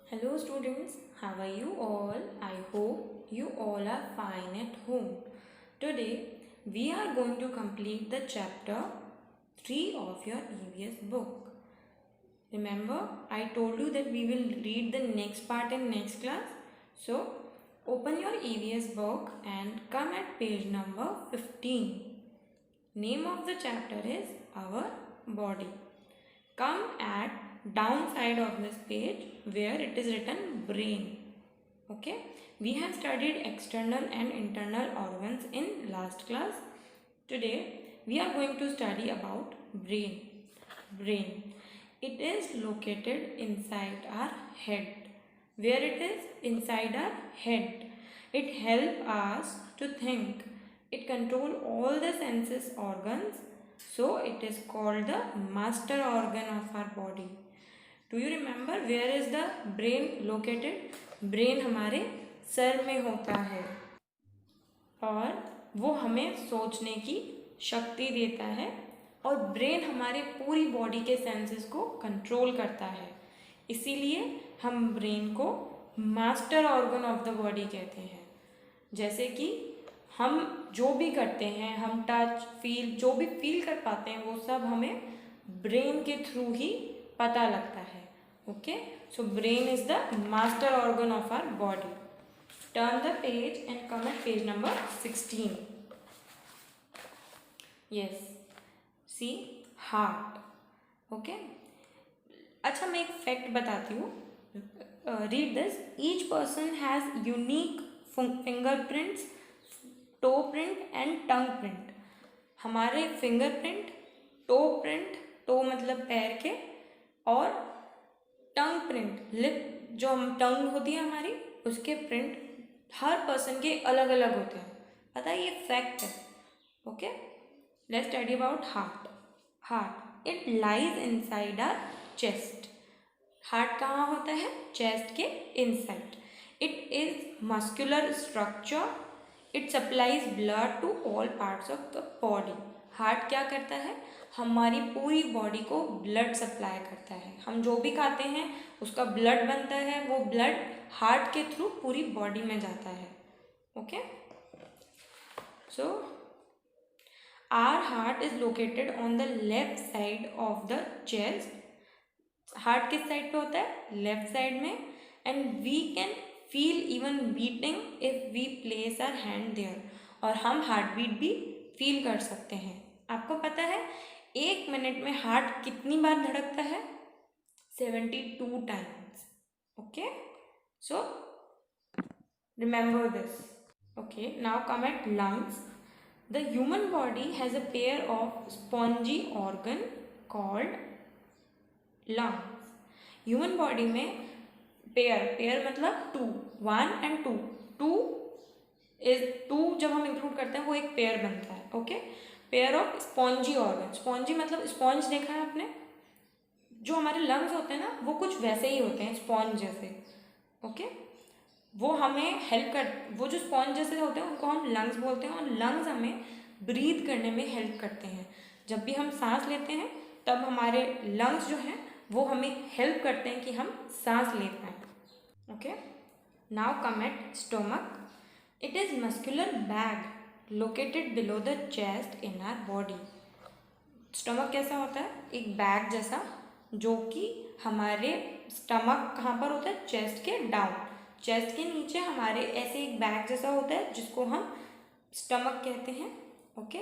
Hello students, how are you all? I hope you all are fine at home. Today we are going to complete the chapter 3 of your EVS book. Remember, I told you that we will read the next part in next class. So open your EVS book and come at page number 15. Name of the chapter is Our Body. Come at downside of this page where it is written brain. Okay, we have studied external and internal organs in last class. Today we are going to study about brain. It is located inside our head. Where it is? Inside our head. It helps us to think. It controls all the senses organs. So it is called the master organ of our body. Do you remember where is the brain located? Brain हमारे sir में होता है और वो हमें सोचने की शक्ति देता है और ब्रेन हमारे पूरी बॉडी के सेंसेस को कंट्रोल करता है. इसीलिए हम ब्रेन को master organ of the body कहते हैं. जैसे कि हम जो भी करते हैं, हम टच फील जो भी फील कर पाते हैं वो सब हमें ब्रेन के थ्रू ही पता लगता है. Okay, so brain is the master organ of our body. Turn the page and come at page number 16. Yes, see heart. Okay, अच्छा मैं एक फैक्ट बताती हूँ. Read this. Each person has unique fingerprints, toe print and tongue print. हमारे fingerprint, toe print, toe मतलब पैर के, और टंग प्रिंट लिप जो टंग होती है हमारी उसके प्रिंट हर पर्सन के अलग अलग होते हैं. पता है, ये फैक्ट है. Okay, let's study about heart. Heart it lies inside our chest. Heart कहाँ होता है? चेस्ट के inside. It is muscular structure. It supplies blood to all parts of the body. Heart क्या करता है? हमारी पूरी बॉडी को ब्लड सप्लाई करता है. हम जो भी खाते हैं उसका ब्लड बनता है, वो ब्लड हार्ट के थ्रू पूरी बॉडी में जाता है. Okay, so our heart is located on the left side of the chest. Heart किस साइड पे होता है? लेफ्ट साइड में. And we can feel even beating if we place our hand there. और हम हार्ट बीट भी feel कर सकते हैं. आपको पता है 1 मिनट में हार्ट कितनी बार धड़कता है? 72 times. Okay, so remember this. Okay, now come at lungs. The human body has a pair of spongy organ called lungs. Human body में पेयर मतलब 2, 1 and 2. 2 जब हम इंक्लूड करते हैं वो एक पेयर बनता है. Okay, pair of spongy organ. Spongy मतलब स्पॉन्ज देखा है आपने? जो हमारे लंग्स होते हैं ना वो कुछ वैसे ही होते हैं, स्पॉन्ज जैसे. ओके, वो हमें हेल्प कर, वो जो स्पॉन्ज जैसे होते हैं उनको हम लंग्स बोलते हैं. और लंग्स हमें ब्रीथ करने में हेल्प करते हैं. जब भी हम सांस लेते हैं तब हमारे लंग्स जो हैं वो हमें हेल्प करते हैं कि हम सांस ले पाएँ. Okay, now come at stomach. It is muscular bag located below the chest in our body. Stomach कैसा होता है? एक बैग जैसा, जो कि हमारे स्टमक कहाँ पर होता है? चेस्ट के डाउन. चेस्ट के नीचे हमारे ऐसे एक बैग जैसा होता है जिसको हम स्टमक कहते हैं. Okay,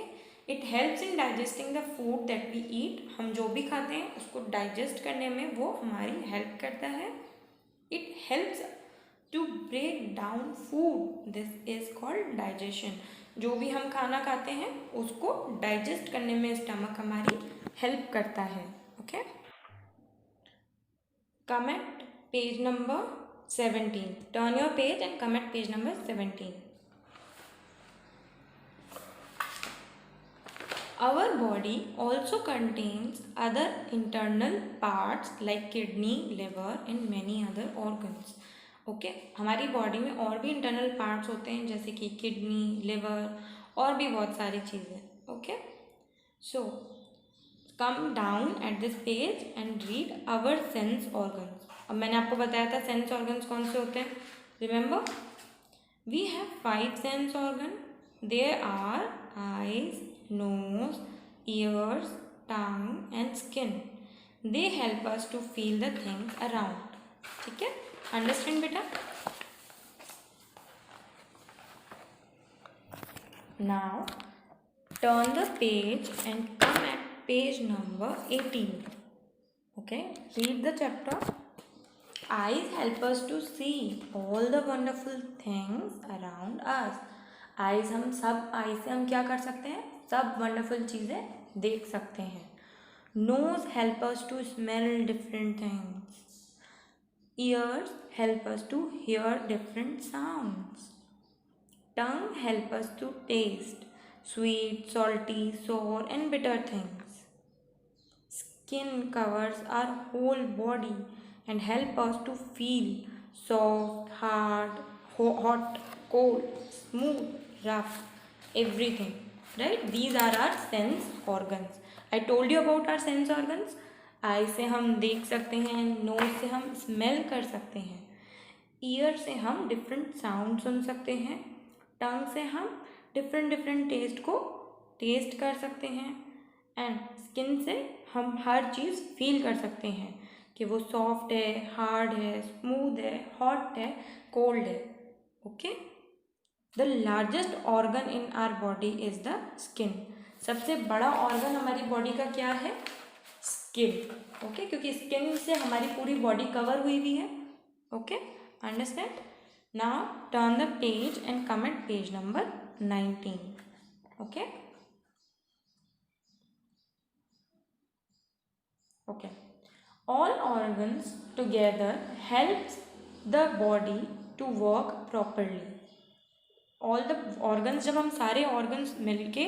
it helps in digesting the food that we eat. हम जो भी खाते हैं उसको डाइजेस्ट करने में वो हमारी हेल्प करता है. It helps to break down food. This is called digestion. जो भी हम खाना खाते हैं उसको डाइजेस्ट करने में स्टमक हमारी हेल्प करता है. Okay, come at page number 17. Turn your page and come at page number 17. Our body also contains other internal parts like kidney, liver and many other organs. Okay, हमारी body में और भी internal parts होते हैं जैसे कि kidney, liver और भी बहुत सारी चीज़ें. Okay, so come down at this page and read our sense organs. अब मैंने आपको बताया था सेंस ऑर्गन्स कौन से होते हैं, remember we have 5 sense organ, there are eyes, nose, ears, tongue and skin, they help us to feel the things around, ठीक है, अंडरस्टैंड बेटा। Now turn the page and come at page number 18. Okay, read the chapter. Eyes help us to see all the wonderful things around us. Eyes हम सब eyes से हम क्या कर सकते हैं, सब wonderful चीज़ें देख सकते हैं. Nose help us to smell different things. Ears help us to hear different sounds. Tongue help us to taste sweet, salty, sour and bitter things. Skin covers our whole body and help us to feel soft, hard, hot, cold, smooth, rough, everything. Right? These are our sense organs. I told you about our sense organs. आई से हम देख सकते हैं, knows से हम smell कर सकते हैं, ईयर से हम डिफरेंट साउंड सुन सकते हैं, टंग से हम डिफरेंट टेस्ट को टेस्ट कर सकते हैं, एंड स्किन से हम हर चीज़ फील कर सकते हैं कि वो सॉफ्ट है, हार्ड है, स्मूथ है, हॉट है, कोल्ड है. Okay, the largest organ in our body is the skin. सबसे बड़ा ऑर्गन हमारी बॉडी का क्या है, स्किन. ओके, क्योंकि स्किन से हमारी पूरी बॉडी कवर हुई हुई है. Okay, understand. Now turn the page and come at page number 19. Okay. Okay. All organs together helps the body to work properly. All the organs, जब हम सारे organs मिलके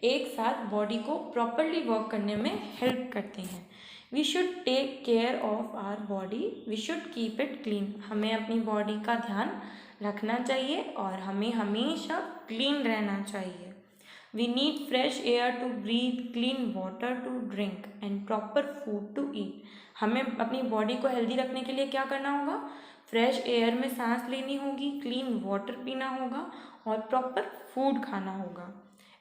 एक साथ बॉडी को प्रॉपरली वर्क करने में हेल्प करते हैं. We should take care of our body, we should keep it clean. हमें अपनी बॉडी का ध्यान रखना चाहिए और हमें हमेशा क्लीन रहना चाहिए. We need fresh air to breathe, clean water to drink and proper food to eat. हमें अपनी बॉडी को हेल्दी रखने के लिए क्या करना होगा, फ्रेश एयर में सांस लेनी होगी, क्लीन वाटर पीना होगा और प्रॉपर फूड खाना होगा.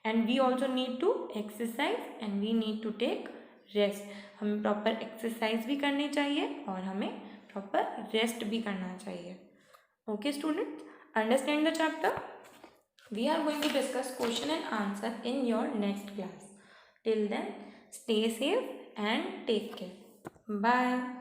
And we also need to exercise and we need to take rest. हमें प्रॉपर एक्सरसाइज भी करनी चाहिए और हमें प्रॉपर रेस्ट भी करना चाहिए. Okay students, understand the chapter. We are going to discuss question and answer in your next class. Till then, stay safe and take care. Bye.